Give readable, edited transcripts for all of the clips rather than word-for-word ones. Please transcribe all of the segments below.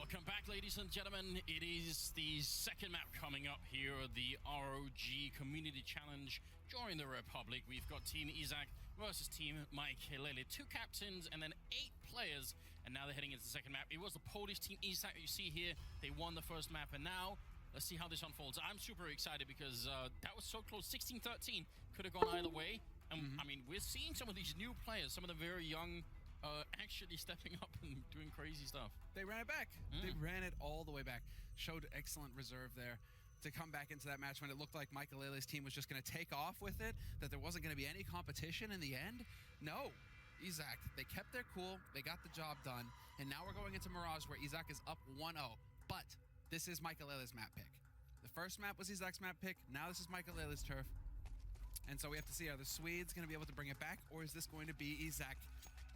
Welcome back, ladies and gentlemen. It is the second map coming up here, the ROG Community Challenge during the Republic. We've got Team Izak versus Team Maikelele. 2 captains and then 8 players, and now they're heading into the second map. It was the Polish Team Izak you see here. They won the first map, and now let's see how this unfolds. I'm super excited because that was so close. 16-13 could have gone either way. And I mean, we're seeing some of these new players, some of the very young, actually stepping up and doing crazy stuff. They ran it back. They ran it all the way back. Showed excellent reserve there to come back into that match when it looked like Maikelele's team was just going to take off with it, that there wasn't going to be any competition in the end. No. Izak, they kept their cool. They got the job done. And now we're going into Mirage where Izak is up 1-0. But this is Maikelele's map pick. The first map was Izak's map pick. Now this is Maikelele's turf. And so we have to see, are the Swedes going to be able to bring it back, or is this going to be Izak,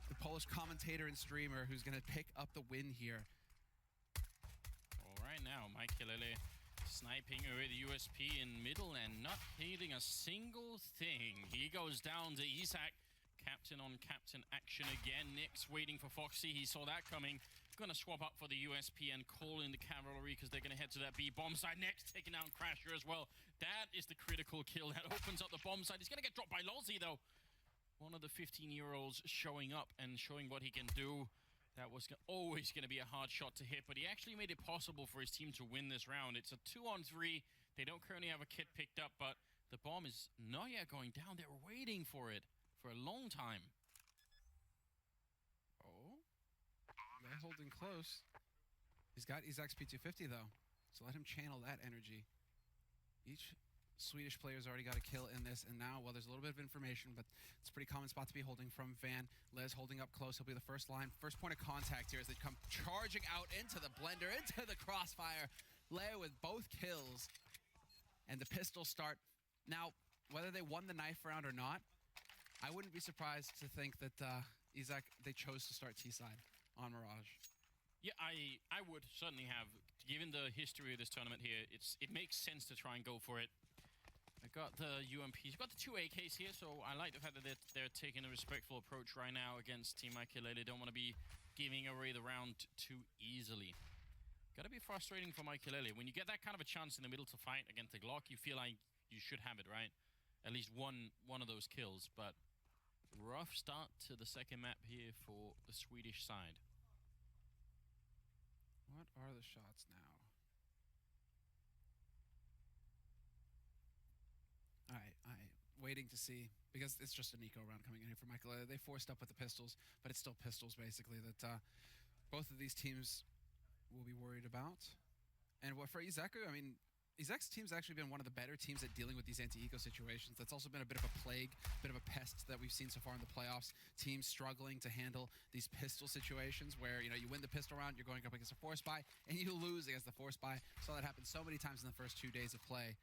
the Polish commentator and streamer, who's going to pick up the win here? All right, now Maikelele sniping away the USP in middle and not hitting a single thing. He goes down to Izak. Captain on captain action again. Nick's waiting for Foxy. He saw that coming. Gonna swap up for the USP and call in the cavalry because they're gonna head to that B bomb side next, taking down Crasher as well. That is the critical kill that opens up the bomb side. He's gonna get dropped by Lozzy though. One of the 15-year-olds showing up and showing what he can do. That was always gonna be a hard shot to hit, but he actually made it possible for his team to win this round. It's a 2-on-3. They don't currently have a kit picked up, but the bomb is not yet going down. They were waiting for it for a long time. Oh, they're holding close. He's got Izak's P250 though, so let him channel that energy. Each Swedish player's already got a kill in this, and now, well, there's a little bit of information, but it's a pretty common spot to be holding from Van. Les holding up close. He'll be the first line, first point of contact here as they come charging out into the blender, into the crossfire. Leo with both kills, and the pistols start. Now, whether they won the knife round or not, I wouldn't be surprised to think that Izak, they chose to start T-side on Mirage. Yeah, I would certainly have. Given the history of this tournament here, it makes sense to try and go for it. I got the UMPs, got the 2 AKs here, so I like the fact that they're taking a respectful approach right now against Team Maikelele. They don't want to be giving away the round too easily. Gotta be frustrating for Maikelele. When you get that kind of a chance in the middle to fight against the Glock, you feel like you should have it, right? At least one of those kills, but rough start to the second map here for the Swedish side. What are the shots now? All right, waiting to see, because it's just an eco round coming in here for Maikelele. They forced up with the pistols, but it's still pistols basically that both of these teams will be worried about. And what for Izak, I mean, Izak's team's actually been one of the better teams at dealing with these anti-eco situations. That's also been a bit of a plague, a bit of a pest that we've seen so far in the playoffs. Teams struggling to handle these pistol situations where, you know, you win the pistol round, you're going up against a force buy, and you lose against the force buy. Saw that happen so many times in the first 2 days of play.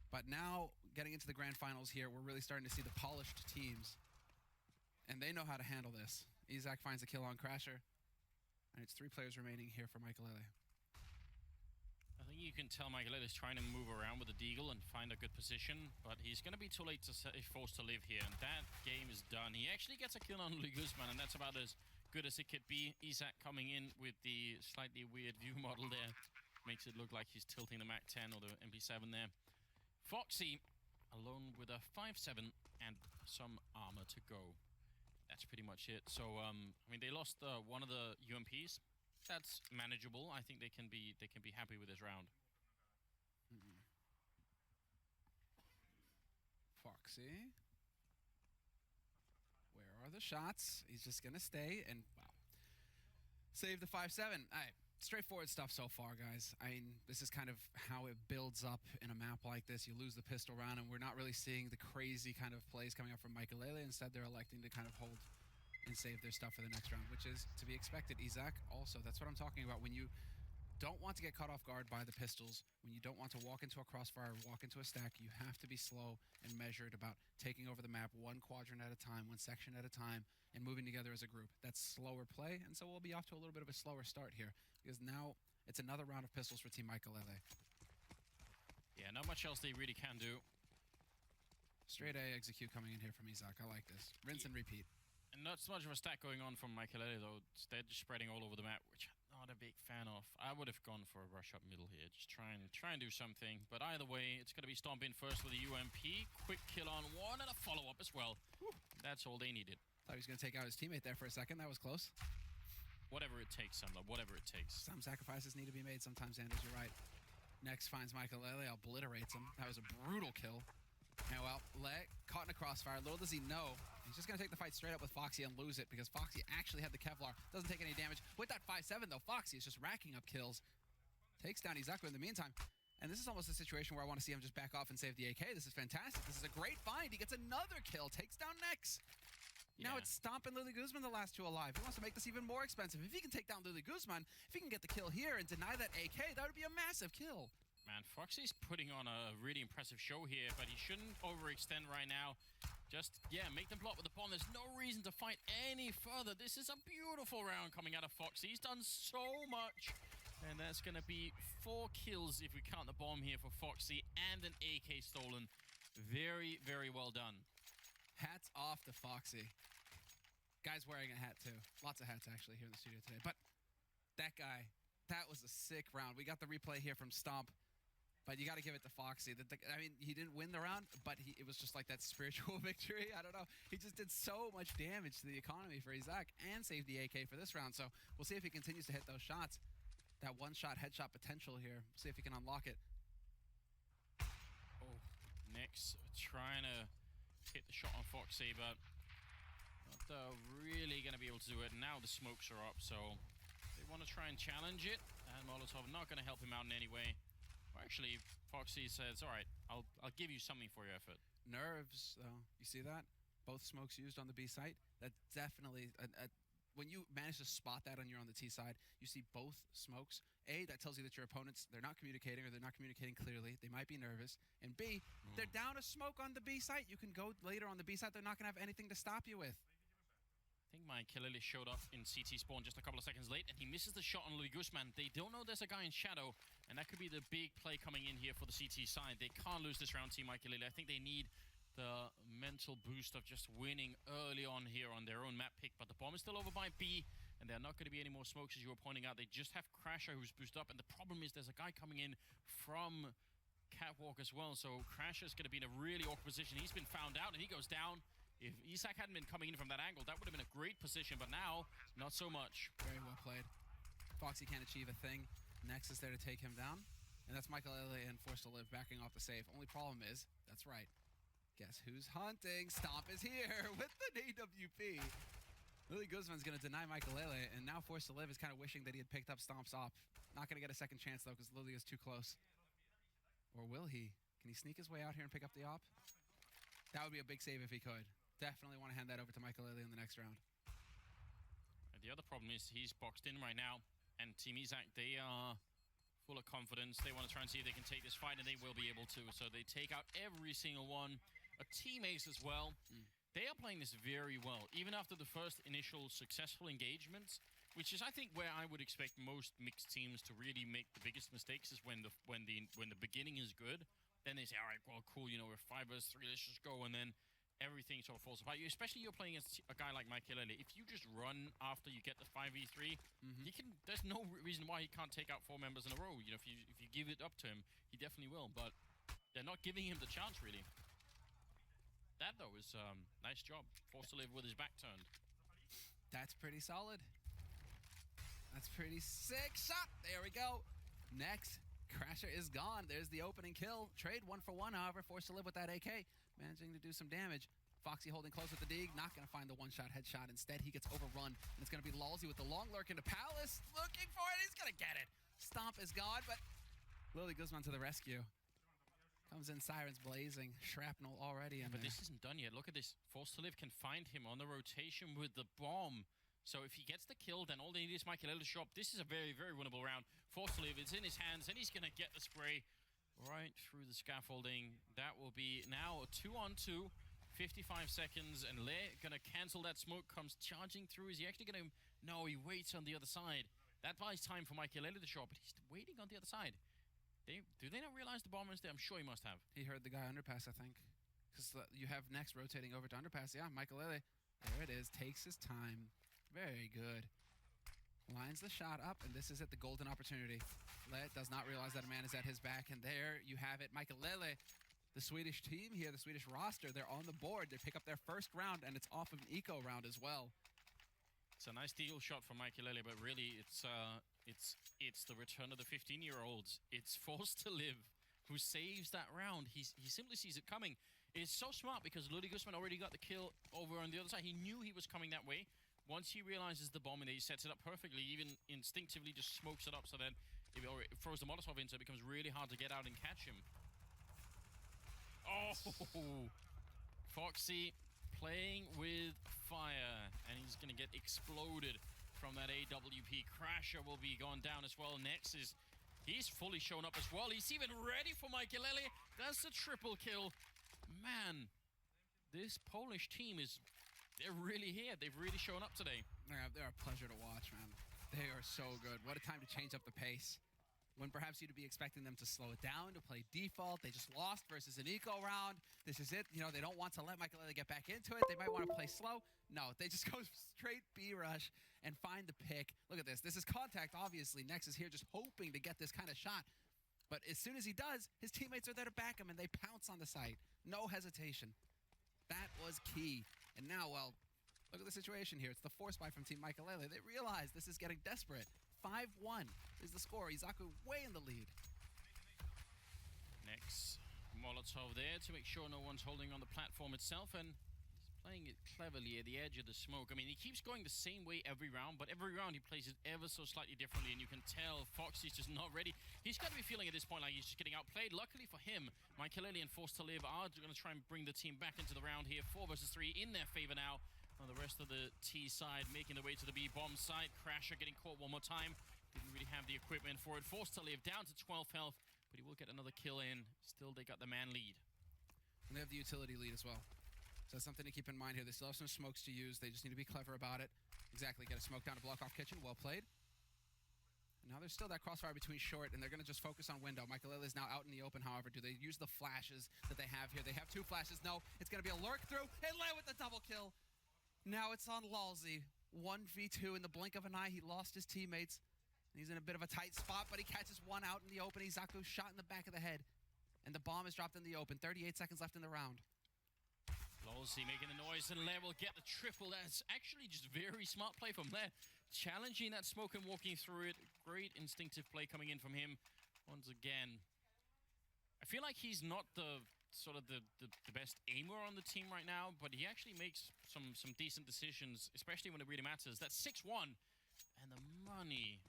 But now, getting into the grand finals here, we're really starting to see the polished teams. And they know how to handle this. Izak finds a kill on Crasher. And it's 3 players remaining here for Maikelele. I think you can tell Maikelele is trying to move around with the Deagle and find a good position, but he's going to be too late to forced to live here, and that game is done. He actually gets a kill on Louis Guzman, and that's about as good as it could be. Izak coming in with the slightly weird view model there. Makes it look like he's tilting the MAC-10 or the MP7 there. Foxy, alone with a 5.7 and some armor to go. That's pretty much it. So, I mean, they lost one of the UMPs. That's manageable. I think they can be happy with this round. Foxy. Where are the shots? He's just gonna stay and wow. Save the 5.7. All right. Straightforward stuff so far, guys. I mean, this is kind of how it builds up in a map like this. You lose the pistol round, and we're not really seeing the crazy kind of plays coming up from Maikelele. Instead, they're electing to kind of hold and save their stuff for the next round, which is to be expected. Izak, also, that's what I'm talking about. When you don't want to get caught off guard by the pistols, when you don't want to walk into a crossfire, walk into a stack, you have to be slow and measured about taking over the map one quadrant at a time, one section at a time, and moving together as a group. That's slower play, and so we'll be off to a little bit of a slower start here, because now it's another round of pistols for Team Maikelele. Yeah, not much else they really can do. Straight A execute coming in here from Izak. I like this. Rinse and repeat. And not so much of a stack going on from Maikelele, though. They're just spreading all over the map, which not a big fan of. I would have gone for a rush up middle here. Just try and do something. But either way, it's going to be Stomp in first with a UMP. Quick kill on one and a follow-up as well. Whew. That's all they needed. Thought he was going to take out his teammate there for a second. That was close. Whatever it takes, Samla. Whatever it takes. Some sacrifices need to be made sometimes, Anders. You're right. Next finds Maikelele, obliterates him. That was a brutal kill. And well, caught in a crossfire. Little does he know, he's just going to take the fight straight up with Foxy and lose it because Foxy actually had the Kevlar. Doesn't take any damage. With that 5-7, though, Foxy is just racking up kills. Takes down Izak in the meantime. And this is almost a situation where I want to see him just back off and save the AK. This is fantastic. This is a great find. He gets another kill. Takes down Nex. Now it's Stomp and Lily Guzman, the last two alive. He wants to make this even more expensive. If he can take down Lily Guzman, if he can get the kill here and deny that AK, that would be a massive kill. Man, Foxy's putting on a really impressive show here, but he shouldn't overextend right now. Just, make them block with the bomb. There's no reason to fight any further. This is a beautiful round coming out of Foxy. He's done so much. And that's going to be 4 kills if we count the bomb here for Foxy and an AK stolen. Very, very well done. Hats off to Foxy. Guy's wearing a hat too. Lots of hats actually here in the studio today. But that guy, that was a sick round. We got the replay here from Stomp. But you got to give it to Foxy. I mean, he didn't win the round, but it was just like that spiritual victory. I don't know. He just did so much damage to the economy for Izak and saved the AK for this round. So we'll see if he continues to hit those shots. That one-shot headshot potential here. We'll see if he can unlock it. Oh, Nex trying to hit the shot on Foxy, but not really going to be able to do it. Now the smokes are up, so they want to try and challenge it. And Molotov not going to help him out in any way. Well, actually, Foxy says, all right, I'll give you something for your effort. Nerves, though. You see that? Both smokes used on the B site. That definitely... when you manage to spot that on the T side, you see both smokes. A, that tells you that your opponents, they're not communicating or they're not communicating clearly. They might be nervous. And B, they're down a smoke on the B site. You can go later on the B site. They're not going to have anything to stop you with. I think Maikelele showed up in CT spawn just a couple of seconds late, and he misses the shot on Louis Guzman. They don't know there's a guy in shadow, and that could be the big play coming in here for the CT side. They can't lose this round, Team Maikelele. I think they need the mental boost of just winning early on here on their own map pick, but the bomb is still over by B, and there are not going to be any more smokes, as you were pointing out. They just have Crasher, who's boosted up, and the problem is there's a guy coming in from Catwalk as well, so Crasher's going to be in a really awkward position. He's been found out, and he goes down. If Izak hadn't been coming in from that angle, that would have been a great position, but now, not so much. Very well played. Foxy can't achieve a thing. Nex is there to take him down, and that's Maikelele and Forced to Live backing off the save. Only problem is, that's right. Guess who's hunting? Stomp is here with the AWP. Lily Guzman's going to deny Maikelele, and now Forced to Live is kind of wishing that he had picked up Stomp's op. Not going to get a second chance, though, because Lily is too close. Or will he? Can he sneak his way out here and pick up the op? That would be a big save if he could. Definitely want to hand that over to Maikelele in the next round. And the other problem is he's boxed in right now, and Team Izak, they are full of confidence. They want to try and see if they can take this fight, and they will be able to. So they take out every single one. A team ace as well. They are playing this very well, even after the first initial successful engagements, which is, I think, where I would expect most mixed teams to really make the biggest mistakes is when the beginning is good. Then they say, all right, well, cool, you know, we're 5 vs 3, let's just go, and then everything sort of falls apart. Especially you're playing against a guy like Maikelele. If you just run after you get the 5v3, you can. There's no reason why he can't take out 4 members in a row. You know, if you give it up to him, he definitely will. But they're not giving him the chance, really. That, though, is nice job. Forced to Live with his back turned. That's pretty solid. That's pretty sick shot. There we go. Next, Crasher is gone. There's the opening kill. Trade 1 for 1, however. Forced to Live with that AK. Managing to do some damage. Foxy holding close with the dig. Not going to find the one-shot headshot. Instead, he gets overrun. And it's going to be Lalzy with the long lurk into Palace. Looking for it. He's going to get it. Stomp is gone, but Lily Guzman to the rescue. Comes in, sirens blazing. Shrapnel already in But there. this isn't done yet. Look at this. Forced to Live can find him on the rotation with the bomb. So if he gets the kill, then all they need is Maikelele to show up. This is a very, very winnable round. Forced to Live, it's in his hands, and he's going to get the spray right through the scaffolding. That will be now a 2-on-2, 55 seconds, and Le going to cancel that smoke, comes charging through. Is he actually going to... No, he waits on the other side. That buys time for Maikelele to show up, but he's waiting on the other side. Do they not realize the bomber is there? I'm sure he must have. He heard the guy underpass, I think. Because you have Nex rotating over to underpass. Yeah, Maikelele. There it is. Takes his time. Very good. Lines the shot up, and this is it, the golden opportunity. Let does not realize that a man is at his back, and there you have it. Maikelele, the Swedish team here, the Swedish roster, they're on the board. They pick up their first round, and it's off of an eco round as well. It's a nice deal shot from Maikelele, but really it's the return of the 15-year-olds. It's Forced to Live who saves that round. He simply sees it coming. It's so smart because Ludwig Guzman already got the kill over on the other side. He knew he was coming that way. Once he realizes the bomb and he sets it up perfectly, even instinctively just smokes it up so that if it throws the Molotov in, so it becomes really hard to get out and catch him. Oh, Foxy playing with fire, and he's going to get exploded from that AWP. Crasher will be gone down as well. Nexus, he's fully shown up as well. He's even ready for Maikelele. That's a triple kill. Man, this Polish team they're really here. They've really shown up today. They're a pleasure to watch, man. They are so good. What a time to change up the pace. When perhaps you'd be expecting them to slow it down, to play default. They just lost versus an eco round. This is it. You know, they don't want to let Maikelele get back into it. They might want to play slow. No, they just go straight B-rush and find the pick. Look at this. This is contact, obviously. Nexus here just hoping to get this kind of shot. But as soon as he does, his teammates are there to back him, and they pounce on the site. No hesitation. That was key. And now, well, look at the situation here. It's the force buy from Team Maikelele. They realize this is getting desperate. 5-1 is the score. Izak way in the lead. Next Molotov there to make sure no one's holding on the platform itself, and he's playing it cleverly at the edge of the smoke. I mean, he keeps going the same way every round, but every round he plays it ever so slightly differently, and you can tell Foxy's just not ready. He's got to be feeling at this point like he's just getting outplayed. Luckily for him, Maikelele and Forced to Live are going to try and bring the team back into the round here. 4 versus 3 in their favor now. On the rest of the T side making their way to the B bomb side. Crasher getting caught one more time. Didn't really have the equipment for it. Forced to Live down to 12 health, but he will get another kill in. Still, they got the man lead. And they have the utility lead as well. So that's something to keep in mind here. They still have some smokes to use. They just need to be clever about it. Exactly, get a smoke down to block off kitchen. Well played. And now there's still that crossfire between short, and they're going to just focus on window. Maikelele is now out in the open, however. Do they use the flashes that they have here? They have 2 flashes. No, it's going to be a lurk through, and Lay with the double kill. Now it's on Lalzi. 1v2 in the blink of an eye. He lost his teammates. He's in a bit of a tight spot, but he catches one out in the open. Izaku shot in the back of the head. And the bomb is dropped in the open. 38 seconds left in the round. Lalzi making the noise, and Lair will get the triple. That's actually just very smart play from Lair. Challenging that smoke and walking through it. Great instinctive play coming in from him. Once again, I feel like he's not the best aimer on the team right now, but he actually makes some decent decisions, especially when it really matters. That's 6-1, and the money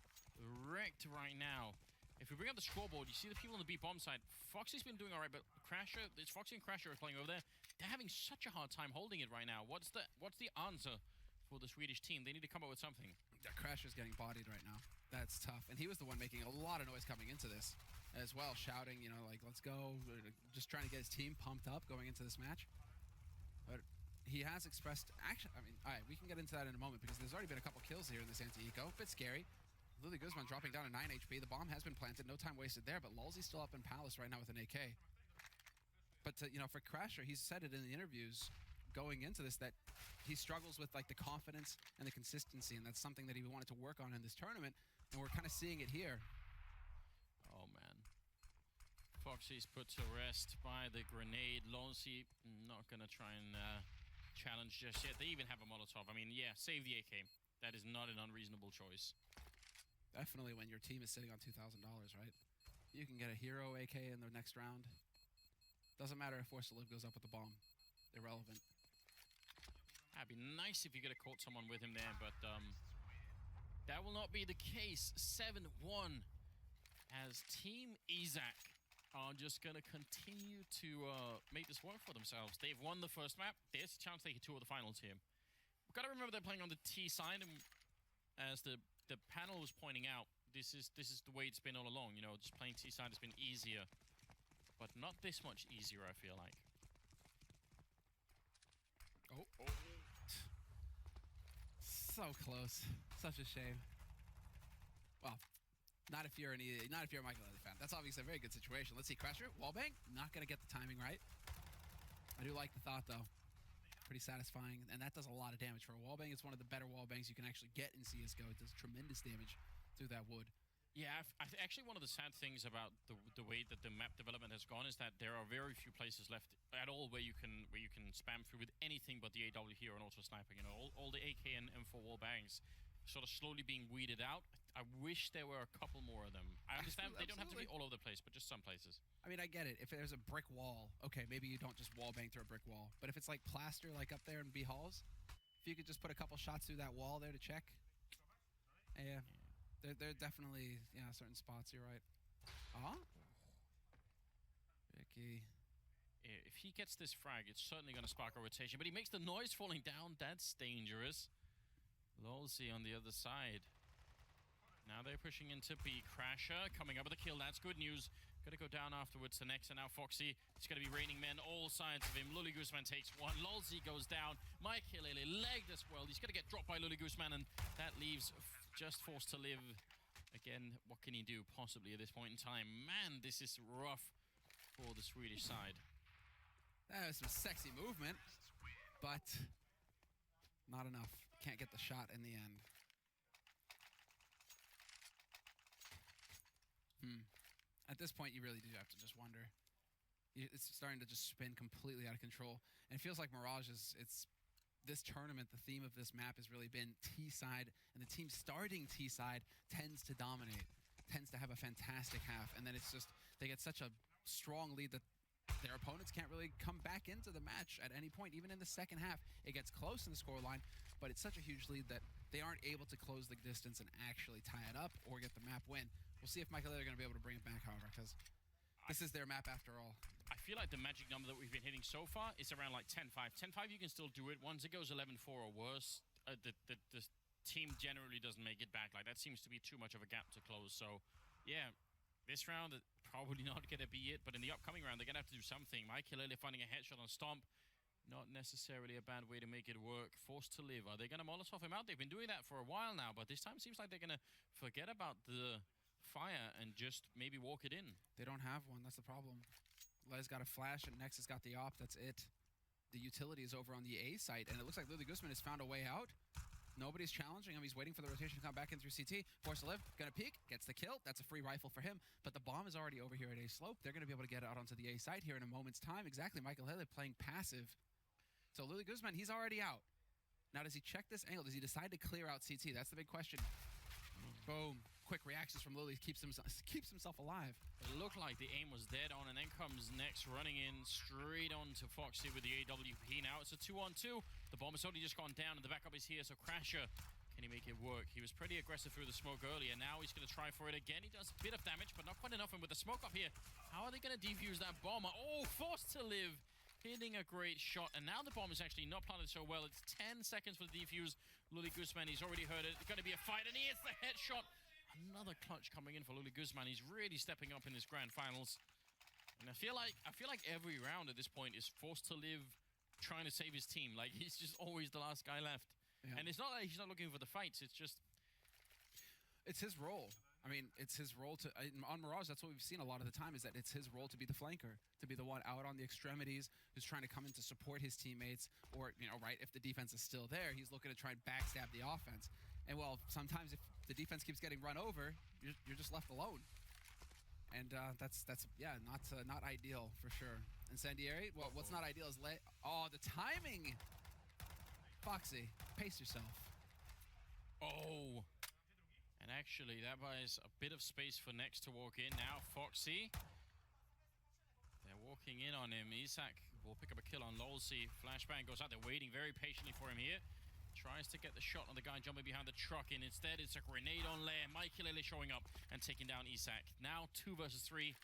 wrecked right now. If we bring up the scoreboard, you see the people on the B bomb side. Foxy's been doing all right, but Crasher, it's Foxy and Crasher are playing over there. They're having such a hard time holding it right now. What's the answer for the Swedish team? They need to come up with something. Yeah, Crasher's getting bodied right now. That's tough, and he was the one making a lot of noise coming into this as well, shouting, you know, like, let's go, just trying to get his team pumped up going into this match. But he has expressed action. I mean, all right, we can get into that in a moment because there's already been a couple kills here in this anti-eco. Bit scary. Ludwig Guzman dropping down to 9 HP. The bomb has been planted. No time wasted there, but Lalzi's still up in Palace right now with an AK. But, you know, for Crasher, he's said it in the interviews going into this that he struggles with, like, the confidence and the consistency, and that's something that he wanted to work on in this tournament, and we're kind of seeing it here. Oh, man. Foxy's put to rest by the grenade. Lalzi not going to try and challenge just yet. They even have a Molotov. I mean, yeah, save the AK. That is not an unreasonable choice. Definitely when your team is sitting on $2,000, right? You can get a hero AK in the next round. Doesn't matter if Forced to Live goes up with the bomb. Irrelevant. That'd be nice if you could have caught someone with him there, but that will not be the case. 7-1 as Team Izak are just going to continue to make this work for themselves. They've won the first map. There's a chance they can tour the finals here. We've got to remember they're playing on the T side, and as the panel was pointing out, this is the way it's been all along. You know, just playing T side has been easier, but not this much easier, I feel like. Oh. So close. Such a shame. Well, not if you're a Maikelele fan. That's obviously a very good situation. Let's see, Crasher, wallbang. Not gonna get the timing right. I do like the thought though. pretty satisfying, and that does a lot of damage for a wallbang. It's one of the better wallbangs you can actually get in CSGO. It does tremendous damage through that wood. Yeah, actually one of the sad things about the way that the map development has gone is that there are very few places left at all where you can spam through with anything but the AW here and auto sniping. You know, all the AK and M4 wall bangs sort of slowly being weeded out. I wish there were a couple more of them. I understand they don't have to be all over the place, but just some places. I mean, I get it. If there's a brick wall, okay, maybe you don't just wall bang through a brick wall. But if it's like plaster, like up there in B halls, if you could just put a couple shots through that wall there to check, yeah. There are definitely, certain spots, you're right. Ricky. If he gets this frag, it's certainly going to spark a rotation, but he makes the noise falling down. That's dangerous. Lolzy on the other side. Now they're pushing into B. Crasher coming up with a kill. That's good news. Gonna go down afterwards to next, and now Foxy. It's gonna be raining men all sides of him. Luli Guzman takes one. Lolzy goes down. Maikelele legged as well. He's gonna get dropped by Luli Guzman, and that leaves just Forced to Live. Again, what can he do possibly at this point in time? Man, this is rough for the Swedish side. That was some sexy movement, but not enough. Can't get the shot in the end. At this point, you really do have to just wonder. It's starting to just spin completely out of control. And it feels like Mirage it's this tournament, the theme of this map has really been T-side, and the team starting T-side tends to dominate, tends to have a fantastic half, and then it's just, they get such a strong lead that their opponents can't really come back into the match at any point. Even in the second half, it gets close in the scoreline, but it's such a huge lead that they aren't able to close the distance and actually tie it up or get the map win. We'll see if Maikelele are going to be able to bring it back, however, because this is their map after all. I feel like the magic number that we've been hitting so far is around like 10-5. 10-5, you can still do it. Once it goes 11-4 or worse, the team generally doesn't make it back. Like, that seems to be too much of a gap to close. So, yeah, this round, probably not going to be it. But in the upcoming round, they're going to have to do something. Maikelele finding a headshot on Stomp. Not necessarily a bad way to make it work. Forced to Live. Are they going to Molotov him out? They've been doing that for a while now, but this time seems like they're going to forget about the fire and just maybe walk it in. They don't have one. That's the problem. Les got a flash, and Nex has got the op. That's it. The utility is over on the A site, and it looks like Luli Guzman has found a way out. Nobody's challenging him. He's waiting for the rotation to come back in through CT. Forced to Live, gonna peek, gets the kill. That's a free rifle for him, but the bomb is already over here at A slope. They're gonna be able to get out onto the A site here in a moment's time. Exactly, Maikelele playing passive. So Luli Guzman, he's already out. Now, does he check this angle? Does he decide to clear out CT? That's the big question. Boom. Quick reactions from Luli keeps himself alive. It looked like the aim was dead on, and then comes Nex running in straight on to Foxy with the AWP. Now it's a 2-on-2. The bomb has only just gone down, and the backup is here, so Crasher, can he make it work? He was pretty aggressive through the smoke earlier. Now he's going to try for it again. He does a bit of damage, but not quite enough. And with the smoke up here, how are they going to defuse that bomb? Oh, Forced to Live. Hitting a great shot, and now the bomb is actually not planted so well. It's 10 seconds for the defuse. Luli Guzman, he's already heard it. It's going to be a fight, and he hits the headshot. Another clutch coming in for Luli Guzman. He's really stepping up in this grand finals. And I feel like every round at this point is Forced to Live trying to save his team. Like, he's just always the last guy left. Yeah. And it's not like he's not looking for the fights. It's just... It's his role. I mean, it's his role to... on Mirage, that's what we've seen a lot of the time, is that it's his role to be the flanker, to be the one out on the extremities who's trying to come in to support his teammates, or, right, if the defense is still there, he's looking to try and backstab the offense. And, well, sometimes if the defense keeps getting run over, you're just left alone. And that's not ideal, for sure. Incendiary, well, what's not ideal is... Oh, the timing! Foxy, pace yourself. Oh... And actually, that buys a bit of space for Nex to walk in. Now, Foxy. They're walking in on him. Izak will pick up a kill on Lolzy. Flashbang goes out there waiting very patiently for him here. Tries to get the shot on the guy jumping behind the truck, and instead it's a grenade on Lair. Maikelele showing up and taking down Izak. Now 2 versus 3.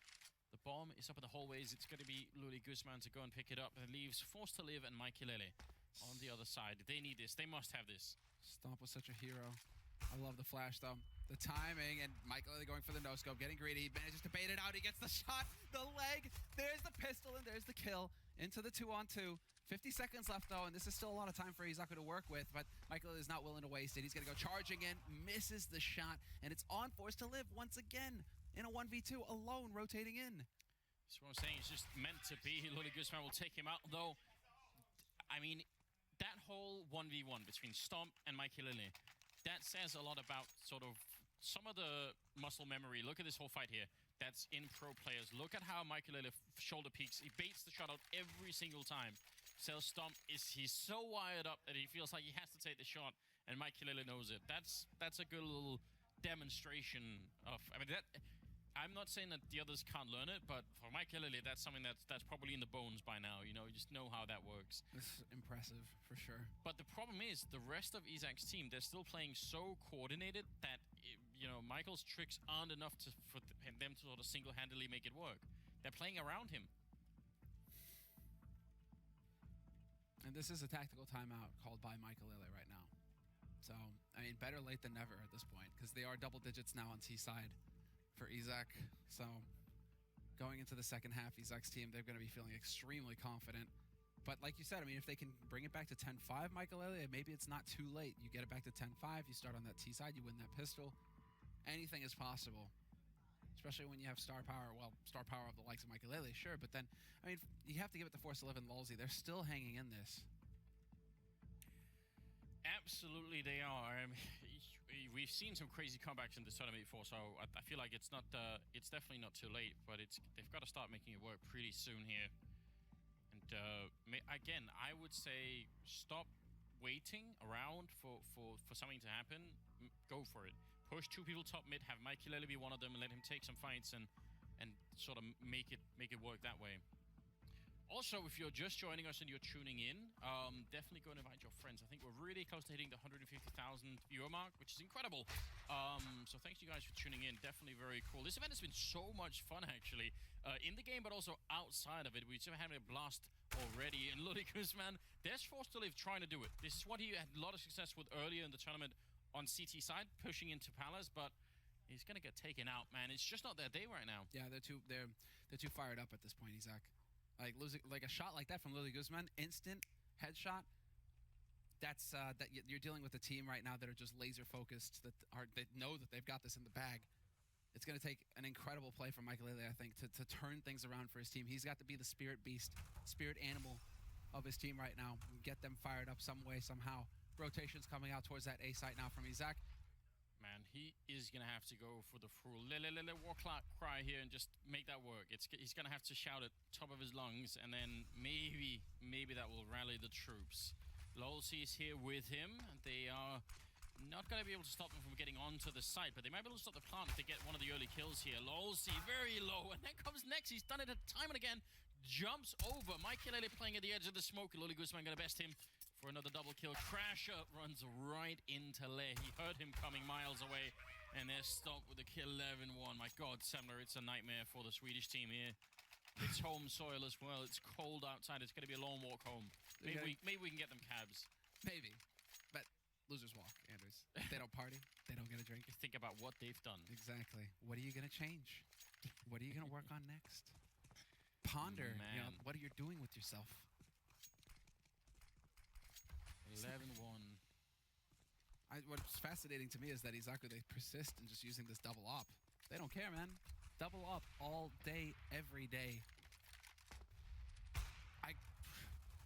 The bomb is up in the hallways. It's going to be Luli Guzman to go and pick it up. And leaves Forced to Live and Maikelele on the other side. They need this. They must have this. Stomp was such a hero. I love the flash, though. The timing, and Maikelele going for the no-scope, getting greedy. He manages to bait it out. He gets the shot, the leg. There's the pistol, and there's the kill into the 2-on-2. 50 seconds left, though, and this is still a lot of time for Izak to work with, but Maikelele is not willing to waste it. He's going to go charging in, misses the shot, and it's on Forced to Live once again in a 1v2, alone, rotating in. That's what I'm saying. It's just meant to be. Luli Guzman will take him out, though. I mean, that whole 1v1 between Stomp and Maikelele, that says a lot about sort of some of the muscle memory. Look at this whole fight here. That's in pro players. Look at how Maikelele shoulder peeks. He baits the shot out every single time. So Stomp he's so wired up that he feels like he has to take the shot, and Maikelele knows it. That's a good little demonstration of. I mean, I'm not saying that the others can't learn it, but for Maikelele, that's something that's probably in the bones by now. You just know how that works. It's impressive for sure. But the problem is the rest of Izak's team, they're still playing so coordinated that Michael's tricks aren't enough for them to sort of single-handedly make it work. They're playing around him. And this is a tactical timeout called by Maikelele right now. So, I mean, better late than never at this point, because they are double digits now on T side for Izak. So, going into the second half, Izak's team, they're going to be feeling extremely confident. But like you said, I mean, if they can bring it back to 10-5, Maikelele, maybe it's not too late. You get it back to 10-5, you start on that T side, you win that pistol. Anything is possible. Especially when you have star power. Well, star power of the likes of Maikelele, sure. But then, I mean, you have to give it to Force 11 Lulzy. They're still hanging in this. Absolutely, they are. We've seen some crazy comebacks in this tournament before, so I feel like it's definitely not too late. But they've got to start making it work pretty soon here. And again, I would say stop waiting around for something to happen. Go for it. Push two people top mid, have Maikelele be one of them, and let him take some fights and sort of make it work that way. Also, if you're just joining us and you're tuning in, definitely go and invite your friends. I think we're really close to hitting the 150,000 viewer mark, which is incredible. So thanks you guys for tuning in. Definitely very cool. This event has been so much fun, actually, in the game, but also outside of it. We've been having a blast already. And Ludicrous, man, there's Forced to Live trying to do it. This is what he had a lot of success with earlier in the tournament on CT side, pushing into Palace, but he's gonna get taken out, man. It's just not their day right now. Yeah, they're too fired up at this point, Izak. Like a shot like that from Lily Guzman, instant headshot. That's that you're dealing with a team right now that are just laser focused. They know that they've got this in the bag. It's going to take an incredible play from Maikelele, I think, to turn things around for his team. He's got to be the spirit beast, spirit animal of his team right now. Get them fired up some way, somehow. Rotations coming out towards that A site now from Izak. Man, he is going to have to go for the full war cry here and just make that work. He's going to have to shout at top of his lungs, and then maybe that will rally the troops. Lulzy is here with him. They are not going to be able to stop them from getting onto the site, but they might be able to stop the plant if they get one of the early kills here. Lulzy very low, and then comes next. He's done it time and again. Jumps over. Maikelele playing at the edge of the smoke. Lily Guzman going to best him for another double kill. Crasher runs right into Le. He heard him coming miles away, and they're stopped with the kill 11-1. My God, Semler, it's a nightmare for the Swedish team here. It's home soil as well. It's cold outside. It's going to be a long walk home. Maybe we can get them cabs. Maybe, but losers walk, Andrews. They don't party. They don't get a drink. Think about what they've done. Exactly. What are you going to change? What are you going to work on next? Ponder, what are you doing with yourself? 11-1. What's fascinating to me is that Izak, they persist in just using this double op. They don't care, man. Double up all day, every day.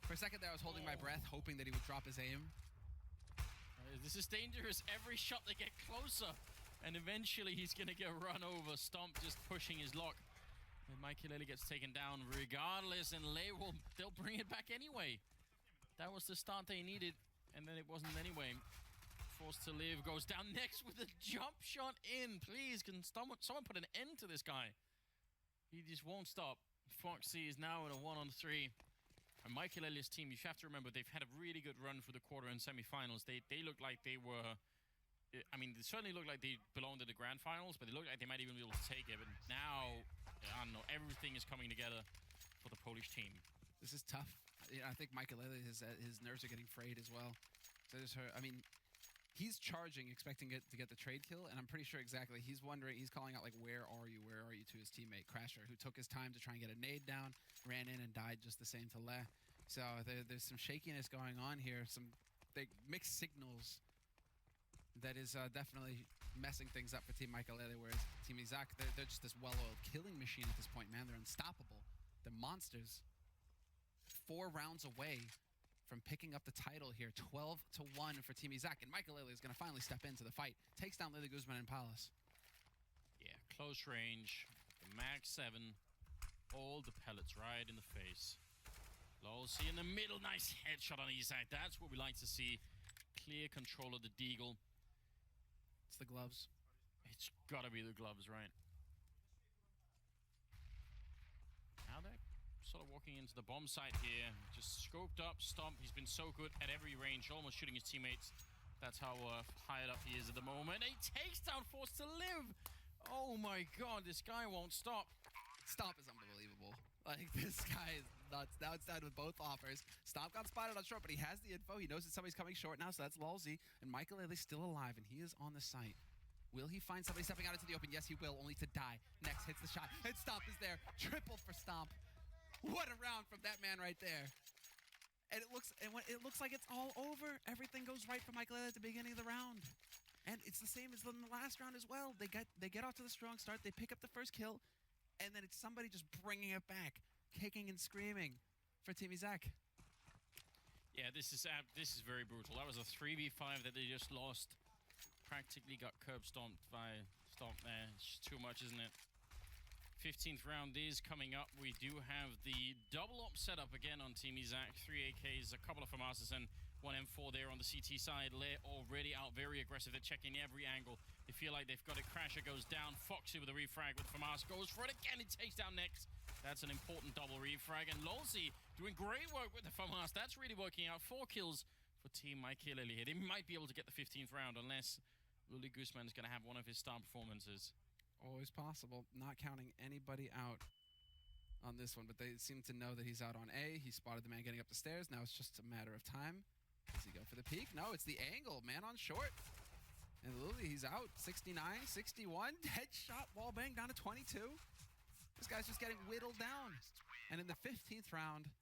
For a second there, I was holding my breath, hoping that he would drop his aim. This is dangerous. Every shot they get closer, and eventually he's going to get run over. Stomp just pushing his lock. And Maikelele gets taken down regardless, and they'll bring it back anyway. That was the start they needed, and then it wasn't anyway. Forced to Live goes down next with a jump shot in. Please, can someone put an end to this guy? He just won't stop. Foxy is now in a 1-on-3. And Maikelele's team, you have to remember, they've had a really good run for the quarter and semifinals. They look like they were... I mean, they certainly look like they belonged to the grand finals, but they look like they might even be able to take it. But now, I don't know, everything is coming together for the Polish team. This is tough. I think Maikelele, his nerves are getting frayed as well. So I mean, he's charging, expecting to get the trade kill, and I'm pretty sure exactly. He's wondering, he's calling out, like, where are you to his teammate, Crasher, who took his time to try and get a nade down, ran in and died just the same to Le. So there's some shakiness going on here, some big mixed signals that is definitely messing things up for Team Maikelele, whereas Team Izak, they're just this well-oiled killing machine at this point, man. They're unstoppable. They're monsters. 4 rounds away from picking up the title here. 12-1 for Team Izak. And Maikelele is going to finally step into the fight. Takes down Lily Guzman and Palace. Yeah, close range. The Mag 7. All the pellets right in the face. Lolzy in the middle. Nice headshot on Izak. That's what we like to see. Clear control of the Deagle. It's the gloves. It's got to be the gloves, right? Now they're sort of walking into the bomb site here. Just scoped up, Stomp. He's been so good at every range, almost shooting his teammates. That's how hired up he is at the moment. He takes down Force to Live. Oh my god, this guy won't stop. Stomp is unbelievable. Like, this guy is nuts. Now it's down with both offers. Stomp got spotted on short, but he has the info. He knows that somebody's coming short now, so that's Lolzy. And Maikelele still alive, and he is on the site. Will he find somebody stepping out into the open? Yes, he will, only to die. Next hits the shot, and Stomp is there. Triple for Stomp. What a round from that man right there. And it looks like it's all over. Everything goes right for Maikelele at the beginning of the round. And it's the same as in the last round as well. They get off to the strong start. They pick up the first kill. And then it's somebody just bringing it back, kicking and screaming for Team Izak. Yeah, this is very brutal. That was a 3v5 that they just lost. Practically got curb stomped by Stomp there. It's just too much, isn't it? 15th round is coming up. We do have the double op setup again on Team Izak. 3 AKs, a couple of FAMASas, and 1 M4 there on the CT side. Lair already out very aggressive. They're checking every angle. They feel like they've got it. Crasher goes down. Foxy with a refrag with FAMAS. Goes for it again. It takes down Nex. That's an important double refrag. And Lolzy doing great work with the FAMAS. That's really working out. 4 kills for Team Maikelele here. They might be able to get the 15th round unless Lily Guzman is going to have one of his star performances. Always possible. Not counting anybody out on this one, but they seem to know that he's out on A. He spotted the man getting up the stairs. Now it's just a matter of time. Does he go for the peak? No, it's the angle. Man on short. And Lily, he's out. 69, 61. Headshot, wall bang down to 22. This guy's just getting whittled down. And in the 15th round,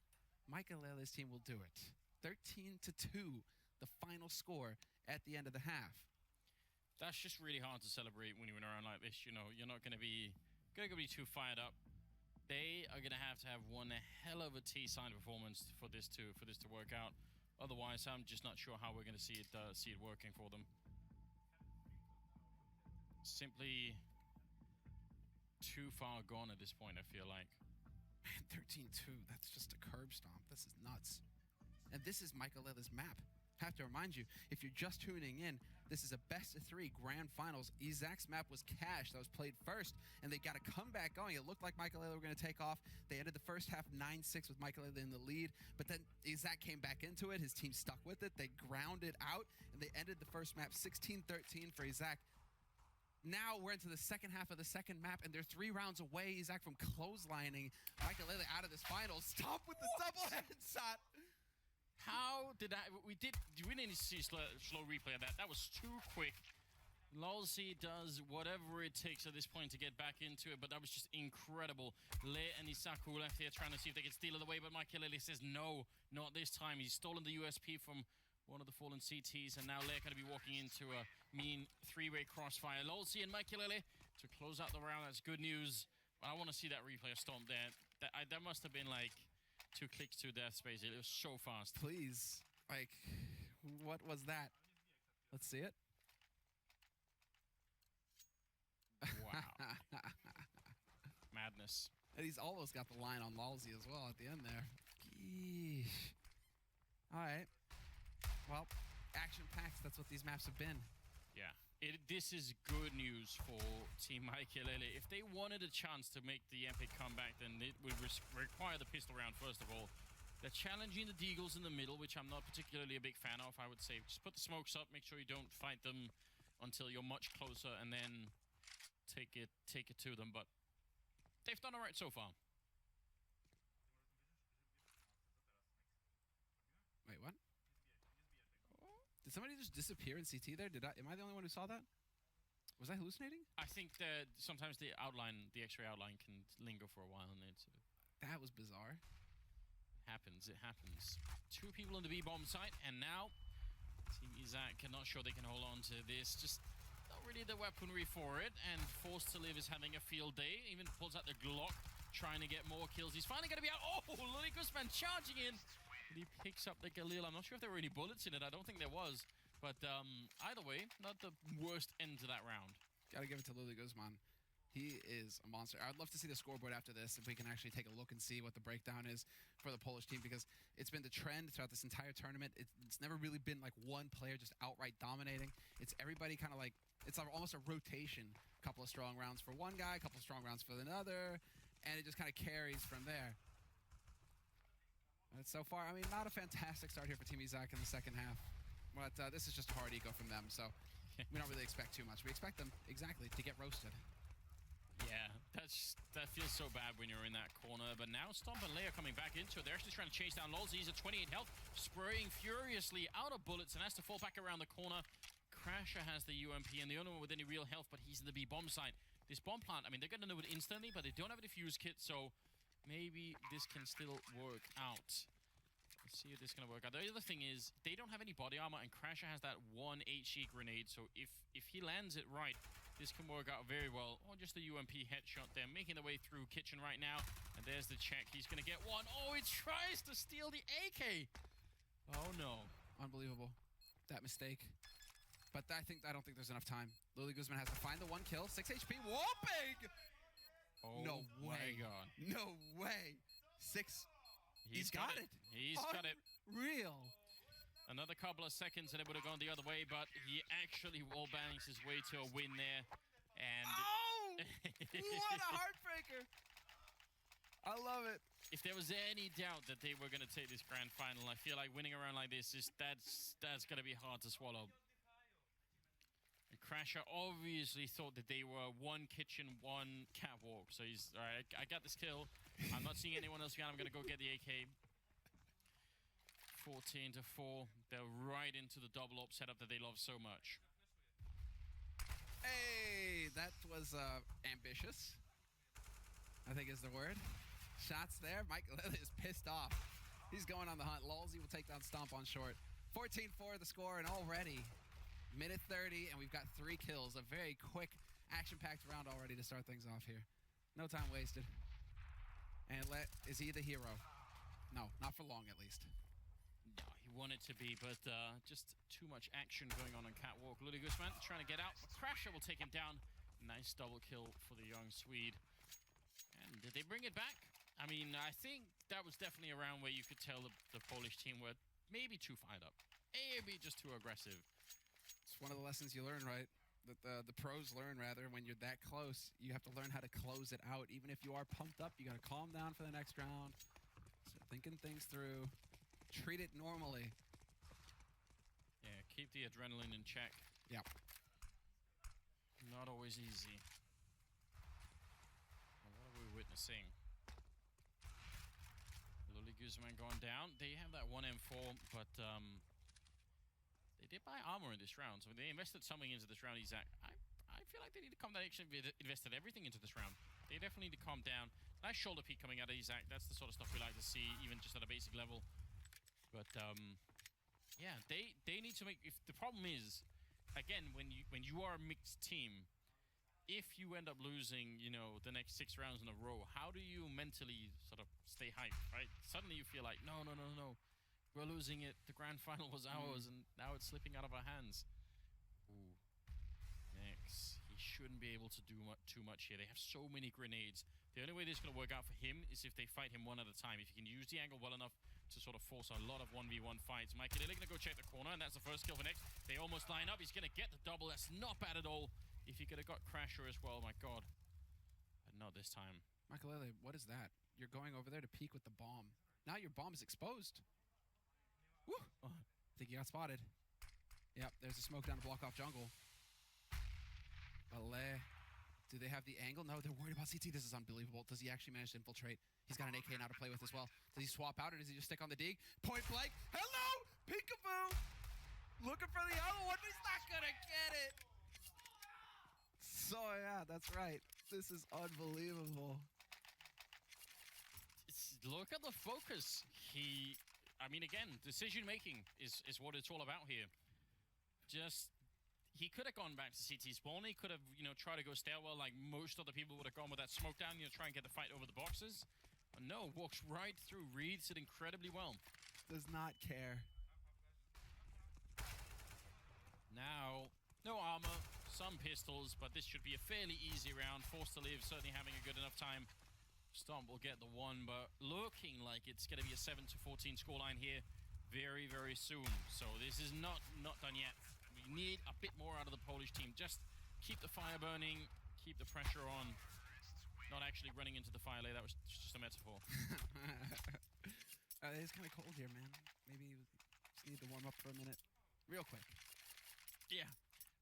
Maikelele's team will do it. 13-2, the final score at the end of the half. That's just really hard to celebrate when you win around like this. You know, you're not going to be too fired up. They are going to have one hell of a T-side performance for this to work out. Otherwise, I'm just not sure how we're going to see it working for them. Simply too far gone at this point, I feel like. Man, 13-2, that's just a curb stomp. This is nuts. And this is Maikelele's map. Have to remind you, if you're just tuning in, this is a best-of-3 grand finals. Izak's map was Cash. That was played first, and they got a comeback going. It looked like Maikelele were going to take off. They ended the first half 9-6 with Maikelele in the lead, but then Izak came back into it. His team stuck with it. They grounded out, and they ended the first map 16-13 for Izak. Now we're into the second half of the second map, and they're 3 rounds away, Izak, from clotheslining Maikelele out of this final. Stop with the double headshot. How did that? We didn't see slow replay of that. That was too quick. Lolzy does whatever it takes at this point to get back into it, but that was just incredible. Lair and Izak who left here trying to see if they could steal it away, but Maikelele says no, not this time. He's stolen the USP from one of the fallen CTs, and now Lair going to be walking into a mean 3-way crossfire. Lolzy and Maikelele to close out the round. That's good news. But I want to see that replay of Stomp there. That must have been like 2 clicks to death space. It was so fast. Please. Like, what was that? Let's see it. Wow. Madness. And he's almost got the line on Lolzy as well at the end there. Yeesh. All right. Well, action-packed. That's what these maps have been. Yeah. This is good news for Team Maikelele. If they wanted a chance to make the epic comeback, then it would require the pistol round, first of all. They're challenging the Deagles in the middle, which I'm not particularly a big fan of, I would say. Just put the smokes up, make sure you don't fight them until you're much closer, and then take it to them. But they've done all right so far. Wait, what? Did somebody just disappear in CT there? Am I the only one who saw that? Was I hallucinating? I think that sometimes the X-ray outline can linger for a while, and it's that was bizarre. It happens. 2 people in the B-bomb site, and now Team Izak, not sure they can hold on to this. Just not really the weaponry for it, and Forced to Live is having a field day. Even pulls out the Glock, trying to get more kills. He's finally going to be out. Oh, Lily Guzman charging in. He picks up the Galil. I'm not sure if there were any bullets in it. I don't think there was. But either way, not the worst end to that round. Gotta give it to Lily Guzman. He is a monster. I'd love to see the scoreboard after this, if we can actually take a look and see what the breakdown is for the Polish team, because it's been the trend throughout this entire tournament. It's never really been like one player just outright dominating. It's everybody kind of like, it's almost a rotation. A couple of strong rounds for one guy, a couple of strong rounds for another, and it just kind of carries from there. And so far, I mean, not a fantastic start here for Team Izak in the second half, but this is just a hard ego from them, so we don't really expect too much. We expect them, exactly, to get roasted. Yeah, that feels so bad when you're in that corner. But now Stomp and Leia coming back into it. They're actually trying to chase down Lolz. He's at 28 health, spraying furiously out of bullets and has to fall back around the corner. Crasher has the UMP and the only one with any real health, but he's in the B bomb site. This bomb plant, I mean, they're going to know it instantly, but they don't have a defuse kit, so maybe this can still work out. Let's see if this is going to work out. The other thing is, they don't have any body armor, and Crasher has that one HE grenade, so if he lands it right, this can work out very well. Or just the UMP headshot there, making the way through Kitchen right now. And there's the check. He's going to get one. Oh, he tries to steal the AK. Oh, no. Unbelievable. That mistake. But I don't think there's enough time. Lily Guzman has to find the one kill. 6 HP. Whooping! Oh, no way. My God. No way. 6. He's got it. He's got it. Real. Another couple of seconds and it would have gone the other way, but he actually wallbangs his way to a win there. And oh! What a heartbreaker! I love it. If there was any doubt that they were going to take this grand final, I feel like winning around like this that's going to be hard to swallow. And Crasher obviously thought that they were one kitchen, one catwalk. So he's, all right, I got this kill. I'm not seeing anyone else again. I'm going to go get the AK. 14 to 4. They're right into the double op setup that they love so much. Hey, that was ambitious, I think is the word. Shots there. Maikelele is pissed off. He's going on the hunt. Lolzy will take down Stomp on short. 14-4 the score, and already minute 30, and we've got 3 kills. A very quick, action-packed round already to start things off here. No time wasted. And is he the hero? No, not for long at least. No, he wanted to be, but just too much action going on Catwalk. Lily Guzman trying to get out. Crasher will take him down. Nice double kill for the young Swede. And did they bring it back? I mean, I think that was definitely a round where you could tell the Polish team were maybe too fired up. Maybe just too aggressive. It's one of the lessons you learn, right? That the pros learn, rather, when you're that close. You have to learn how to close it out. Even if you are pumped up, you got to calm down for the next round. So thinking things through. Treat it normally. Yeah, keep the adrenaline in check. Yep. Not always easy. Well, what are we witnessing? Lily Guzman going down. They have that one M4, but they did buy armor in this round, so they invested something into this round. Izak, I feel like they need to calm down. Actually, invested everything into this round. They definitely need to calm down. Nice shoulder peek coming out of Izak. That's the sort of stuff we like to see, even just at a basic level. But yeah, they need to make. If the problem is, again, when you are a mixed team, if you end up losing, you know, the next 6 rounds in a row, how do you mentally sort of stay hyped, right? Suddenly you feel like, no, we're losing it. The grand final was ours, and now it's slipping out of our hands. Ooh, Nix. He shouldn't be able to do too much here. They have so many grenades. The only way this is going to work out for him is if they fight him one at a time. If he can use the angle well enough to sort of force a lot of 1v1 fights. Maikelele going to go check the corner, and that's the first kill for Nix. They almost line up. He's going to get the double. That's not bad at all. If he could have got Crasher as well, my God. But not this time. Maikelele, what is that? You're going over there to peek with the bomb. Now your bomb is exposed. Woo! Oh, I think he got spotted. Yep, there's a smoke down to block off jungle. Ale. Do they have the angle? No, they're worried about CT. This is unbelievable. Does he actually manage to infiltrate? He's got an AK now to play with as well. Does he swap out or does he just stick on the dig? Point blank. Hello! Peekaboo! Looking for the other one, but he's not gonna get it. So yeah, that's right. This is unbelievable. Look at the focus. I mean, again, decision making is what it's all about here. He could have gone back to CT spawn. He could have, you know, tried to go stairwell like most other people would have gone with that smoke down, you know, try and get the fight over the boxes. But no, walks right through, reads it incredibly well. does not care. Now, no armor, some pistols, but this should be a fairly easy round. Forced to Live certainly having a good enough time. Stomp will get the one, but looking like it's going to be a 7-14 scoreline here very, very soon. So this is not done yet. We need a bit more out of the Polish team. Just keep the fire burning, keep the pressure on. Not actually running into the fire layer. That was just a metaphor. It's kind of cold here, man. Maybe you just need to warm up for a minute. Real quick. Yeah,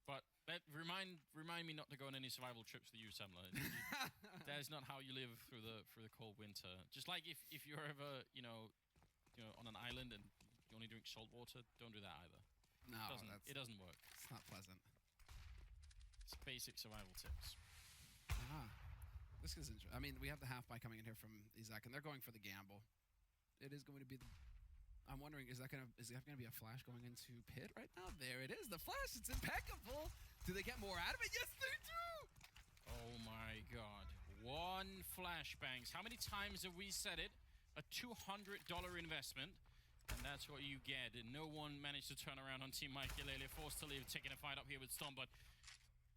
but remind me not to go on any survival trips with you, Samla. That is not how you live through the cold winter. Just like if you're ever on an island and you only drink salt water, don't do that either. No, it doesn't work. It's not pleasant. It's basic survival tips. This is interesting. I mean, we have the half buy coming in here from Izak, and they're going for the gamble. It is going to be the. I'm wondering, is that gonna be a flash going into pit right now? There it is, the flash. It's impeccable. Do they get more out of it? Yes, they do. Oh my God! 1 flashbangs. How many times have we said it? A $200 investment, and that's what you get. And no one managed to turn around on Team Maikelele. Forced to Live, taking a fight up here with Stomp, but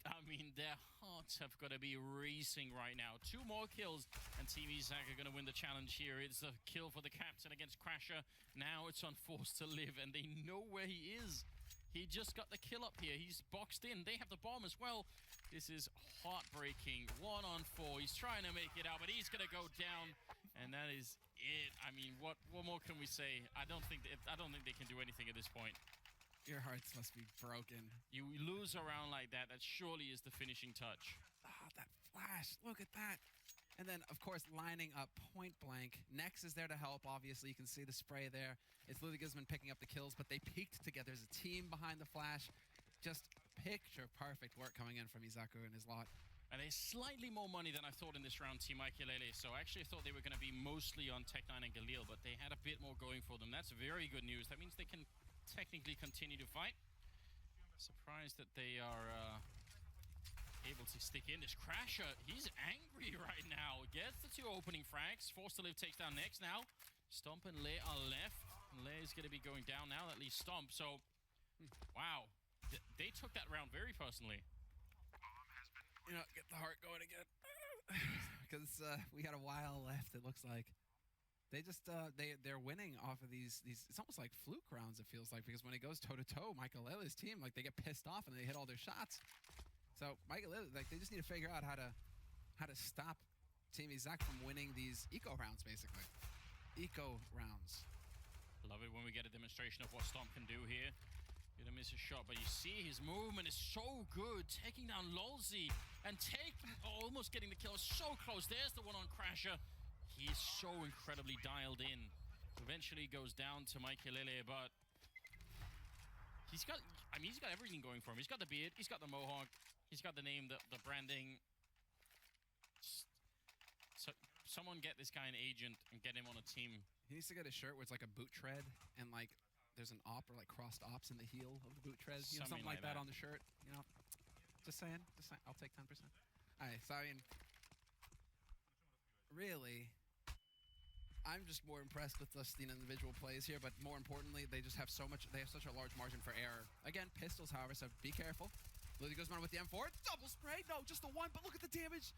I mean, their hearts have got to be racing right now. 2 more kills, and Team Izak are going to win the challenge here. It's a kill for the captain against Crasher. Now it's on Forced to Live, and they know where he is. He just got the kill up here. He's boxed in. They have the bomb as well. This is heartbreaking. 1 on 4. He's trying to make it out, but he's going to go down, and that is it. I mean, what more can we say? I don't think they can do anything at this point. Your hearts must be broken. You lose a round like that. That surely is the finishing touch. Oh, that flash. Look at that. And then, of course, lining up point blank. Nex is there to help, obviously. You can see the spray there. It's Lily Guzman picking up the kills, but they peaked together as a team behind the flash. Just picture perfect work coming in from Izaku and his lot. And there's slightly more money than I thought in this round, Team Maikelele. So I actually thought they were going to be mostly on Tech9 and Galil, but they had a bit more going for them. That's very good news. That means they can technically continue to fight. Surprised that they are able to stick in. This Crasher, he's angry right now. Gets the 2 opening frags. Forced to Live takes down next now. Stomp and Lei are left. Lei is going to be going down now, at least Stomp. So, wow. They took that round very personally. Get the heart going again. Because we got a while left, it looks like. They just they're winning off of these. It's almost like fluke rounds. It feels like, because when it goes toe to toe, Maikelele's team, like, they get pissed off and they hit all their shots. So Maikelele, like, they just need to figure out how to stop Team Izak from winning these eco rounds, basically. Eco rounds. Love it when we get a demonstration of what Stomp can do here. Gonna miss a shot, but you see his movement is so good, taking down Lolzy and almost getting the kill. So close. There's the one on Crasher. He is so incredibly dialed in. Eventually goes down to Maikelele, but he's got everything going for him. He's got the beard, he's got the mohawk, he's got the name, the branding. So someone get this guy an agent and get him on a team. He needs to get a shirt where it's like a boot tread and, like, there's an op or, like, crossed ops in the heel of the boot tread. Something like that on the shirt. Just saying. I'll take 10%. All right, so I mean, really, I'm just more impressed with the individual plays here, but more importantly, they have such a large margin for error. Again, pistols, however, so be careful. Lily Guzman with the M4, double spray, no, just the 1, but look at the damage.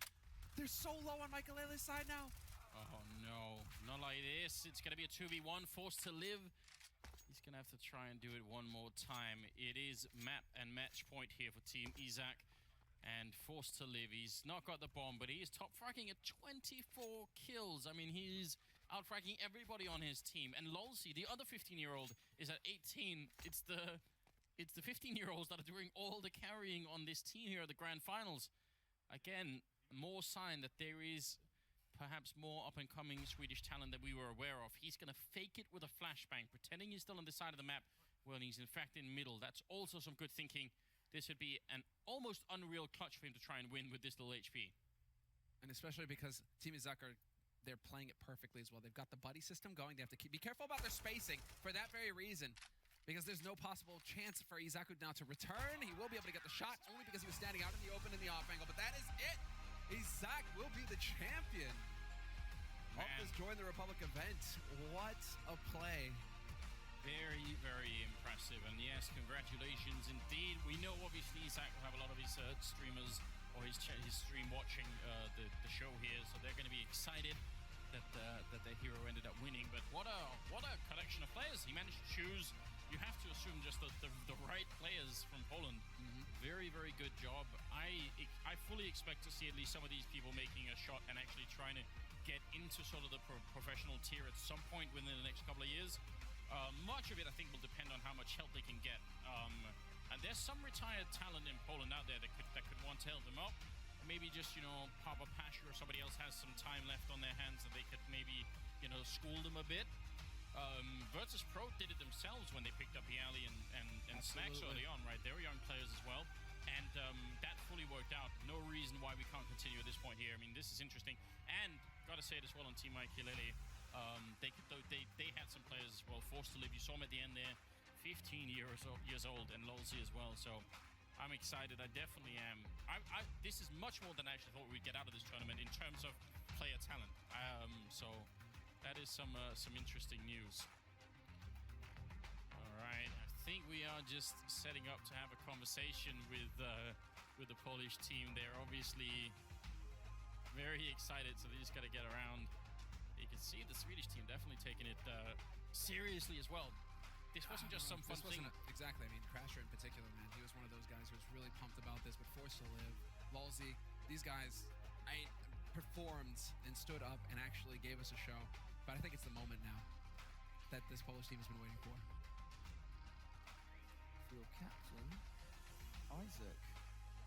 They're so low on Maikelele's side now. Oh no, not like this. It's gonna be a 2v1, Forced to Live. He's gonna have to try and do it one more time. It is map and match point here for Team Izak. And Forced to Live, he's not got the bomb, but he is top fragging at 24 kills. I mean, he's out-fragging everybody on his team. And Lolzy, the other 15-year-old, is at 18. It's the 15-year-olds that are doing all the carrying on this team here at the Grand Finals. Again, more sign that there is perhaps more up-and-coming Swedish talent that we were aware of. He's going to fake it with a flashbang, pretending he's still on the side of the map when he's in fact in middle. That's also some good thinking. This would be an almost unreal clutch for him to try and win with this little HP. And especially because Team Izak they're playing it perfectly as well. They've got the buddy system going. They have to be careful about their spacing for that very reason, because there's no possible chance for Izaku now to return. He will be able to get the shot only because he was standing out in the open in the off angle, but that is it. Izak will be the champion of this Join the Republic event. What a play. Very, very impressive. And yes, congratulations indeed. We know obviously Izak will have a lot of his streamers or his stream watching the show here, so they're going to be excited that their hero ended up winning. But what a collection of players. He managed to choose, you have to assume, just the right players from Poland. Very, very good job. I fully expect to see at least some of these people making a shot and actually trying to get into sort of the professional tier at some point within the next couple of years. Much of it, I think, will depend on how much help they can get. And there's some retired talent in Poland out there that could want to help them out. Maybe just, Papa Pasha or somebody else has some time left on their hands that they could maybe, school them a bit. Virtus Pro did it themselves when they picked up Yali and Snacks early on, right? They were young players as well. And that fully worked out. No reason why we can't continue at this point here. I mean, this is interesting. And, gotta say it as well on Team Maikelele, they had some players as well forced to live. You saw them at the end there, 15 years old, and Lolzy as well. So I'm excited. I definitely am. This is much more than I actually thought we'd get out of this tournament in terms of player talent. So that is some interesting news. All right, I think we are just setting up to have a conversation with the Polish team. They're obviously very excited, so they just got to get around. You can see the Swedish team definitely taking it seriously as well. This wasn't just some fun thing. Exactly. I mean, Crasher in particular, man, he was one of those guys who was really pumped about this, but forced to live. Lolzy, these guys, performed and stood up and actually gave us a show. But I think it's the moment now that this Polish team has been waiting for. For your captain, Izak.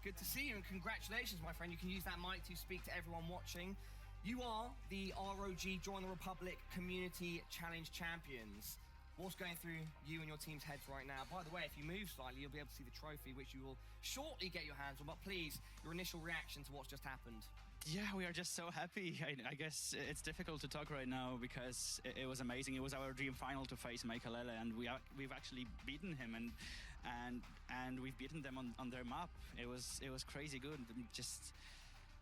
Good to see you and congratulations, my friend. You can use that mic to speak to everyone watching. You are the ROG Join the Republic Community Challenge Champions. What's going through you and your team's heads right now? By the way, if you move slightly, you'll be able to see the trophy, which you will shortly get your hands on. But please, your initial reaction to what's just happened. Yeah, we are just so happy. I guess it's difficult to talk right now because it was amazing. It was our dream final to face Maikelele, and we've actually beaten him, and we've beaten them on their map. It was crazy good. Just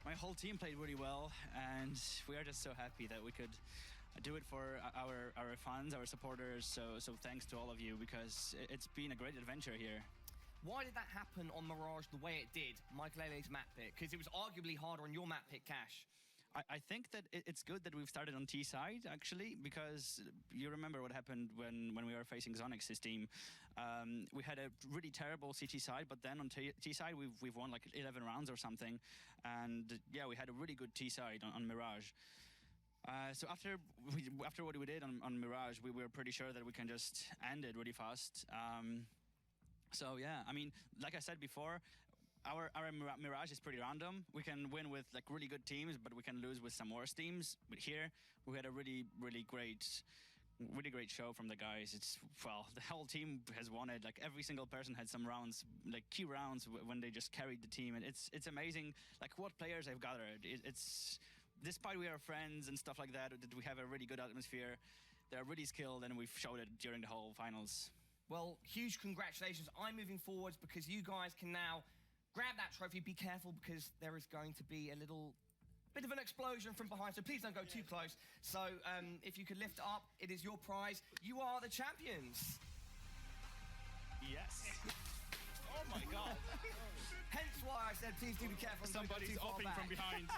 my whole team played really well, and we are just so happy that we could do it for our fans, our supporters. So thanks to all of you, because it's been a great adventure here. Why did that happen on Mirage the way it did, Maikelele's map pick? Because it was arguably harder on your map pick, Cash. I think that it's good that we've started on T side, actually, because you remember what happened when we were facing Zonix's team. We had a really terrible CT side, but then on T side we've won like 11 rounds or something, and yeah, we had a really good T side on Mirage. So after what we did on Mirage, we were pretty sure that we can just end it really fast. So yeah, I mean, like I said before, our Mirage is pretty random. We can win with like really good teams, but we can lose with some worse teams. But here we had a really great show from the guys. The whole team has won it. Like every single person had some rounds, like key rounds when they just carried the team, and it's amazing. Like what players they've gathered. It's despite we are friends and stuff like that we have a really good atmosphere. They're really skilled, and we've showed it during the whole finals. Well, huge congratulations. I'm moving forwards because you guys can now grab that trophy. Be careful because there is going to be a little bit of an explosion from behind, so please don't go too close. So if you could lift it up, it is your prize. You are the champions. Yes. Oh my God. Hence why I said please do be careful. Somebody's offing from behind.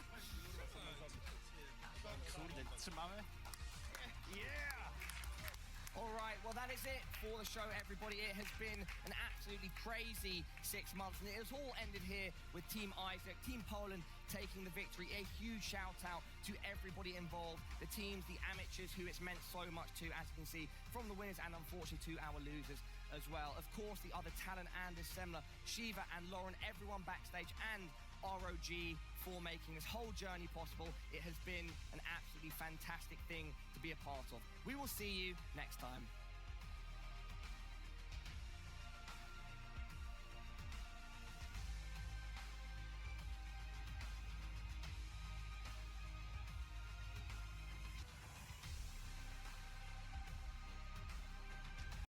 Yeah. All right, well, that is it for the show, everybody. It has been an absolutely crazy 6 months, and it has all ended here with Team Izak, Team Poland taking the victory. A huge shout-out to everybody involved, the teams, the amateurs, who it's meant so much to, as you can see, from the winners and, unfortunately, to our losers as well. Of course, the other talent and Semler, Shiva and Lauren, everyone backstage, and ROG for making this whole journey possible. It has been an absolutely fantastic thing to be a part of. We will see you next time.